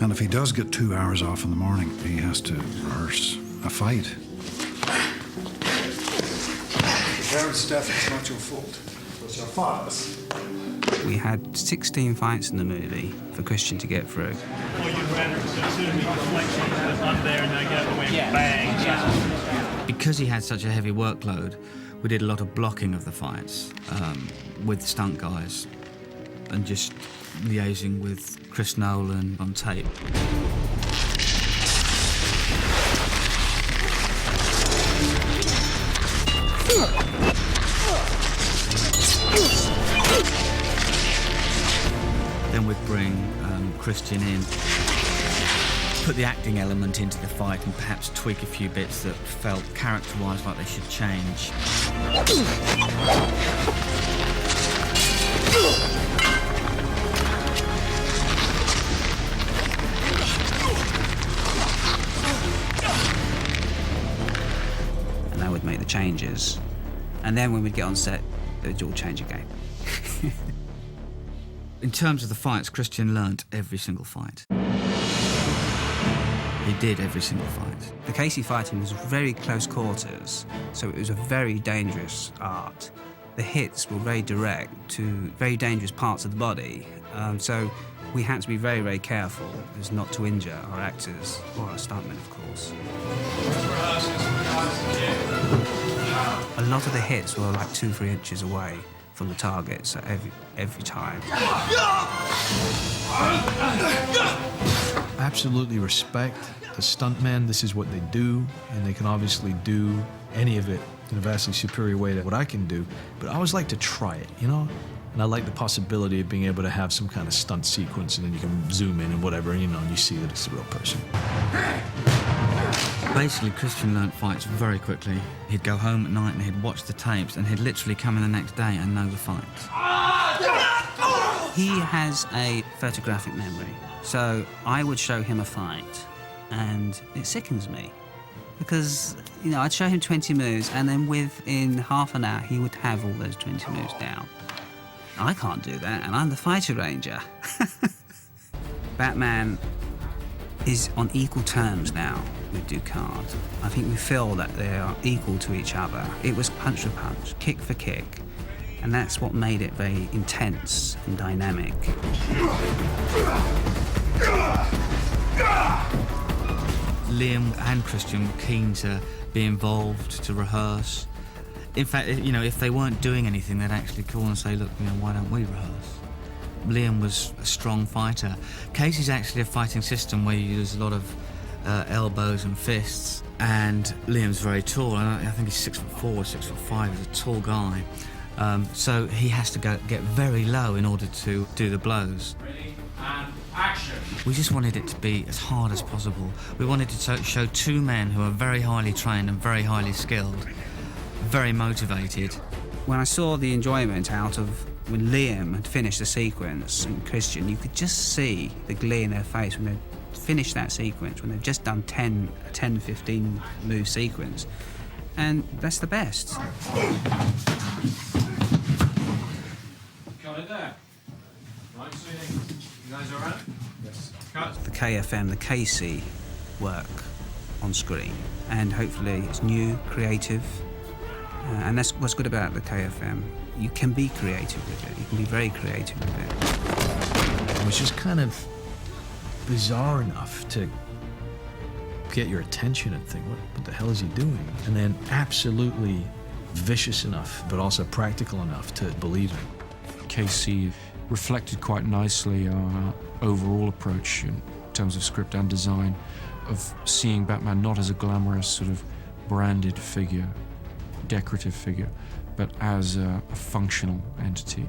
And if he does get 2 hours off in the morning, he has to rehearse a fight. Parents' death is not your fault. It's your father's. We had 16 fights in the movie for Christian to get through. Or you'd rather assume the reflection was up there and they get away with bang. Yeah. Because he had such a heavy workload, we did a lot of blocking of the fights with stunt guys and just liaising with Chris Nolan on tape. Then we'd bring Christian in, put the acting element into the fight and perhaps tweak a few bits that felt character-wise like they should change. And that would make the changes. And then when we'd get on set, it would all change again. In terms of the fights, Christian learnt every single fight. He did every single fight. The Casey fighting was very close quarters, so it was a very dangerous art. The hits were very direct to very dangerous parts of the body, so we had to be very, very careful as not to injure our actors or our stuntmen, of course. A lot of the hits were like 2-3 inches away from the target, so every time. Absolutely respect the stuntmen. This is what they do, and they can obviously do any of it in a vastly superior way to what I can do. But I always like to try it, you know? And I like the possibility of being able to have some kind of stunt sequence, and then you can zoom in and whatever, you know, and you see that it's a real person. Basically, Christian learnt fights very quickly. He'd go home at night and he'd watch the tapes, and he'd literally come in the next day and know the fights. He has a photographic memory, so I would show him a fight, and it sickens me. Because, you know, I'd show him 20 moves, and then within half an hour, he would have all those 20 moves down. I can't do that, and I'm the fighter ranger. Batman is on equal terms now with Ducard. I think we feel that they are equal to each other. It was punch for punch, kick for kick, and that's what made it very intense and dynamic. Liam and Christian were keen to be involved, to rehearse. In fact, you know, if they weren't doing anything, they'd actually call and say, look, you know, why don't we rehearse? Liam was a strong fighter. Casey's actually a fighting system where you use a lot of elbows and fists, and Liam's very tall, and I think he's 6'4", 6'5", he's a tall guy. So he has to get very low in order to do the blows. Ready, and action. We just wanted it to be as hard as possible. We wanted to show two men who are very highly trained and very highly skilled, very motivated. When I saw the enjoyment out of when Liam had finished the sequence and Christian, you could just see the glee in their face when they finished that sequence, when they've just done 10, 15 move sequence. And that's the best. Got it there. Right, so you guys all right? Yes. Cut. The KFM, the Casey work on screen, and hopefully it's new, creative, and that's what's good about the KFM. You can be creative with it. You can be very creative with it. It was just kind of bizarre enough to get your attention and think, what the hell is he doing? And then absolutely vicious enough, but also practical enough to believe it. Casey reflected quite nicely our overall approach in terms of script and design, of seeing Batman not as a glamorous sort of branded figure, decorative figure, but as a functional entity.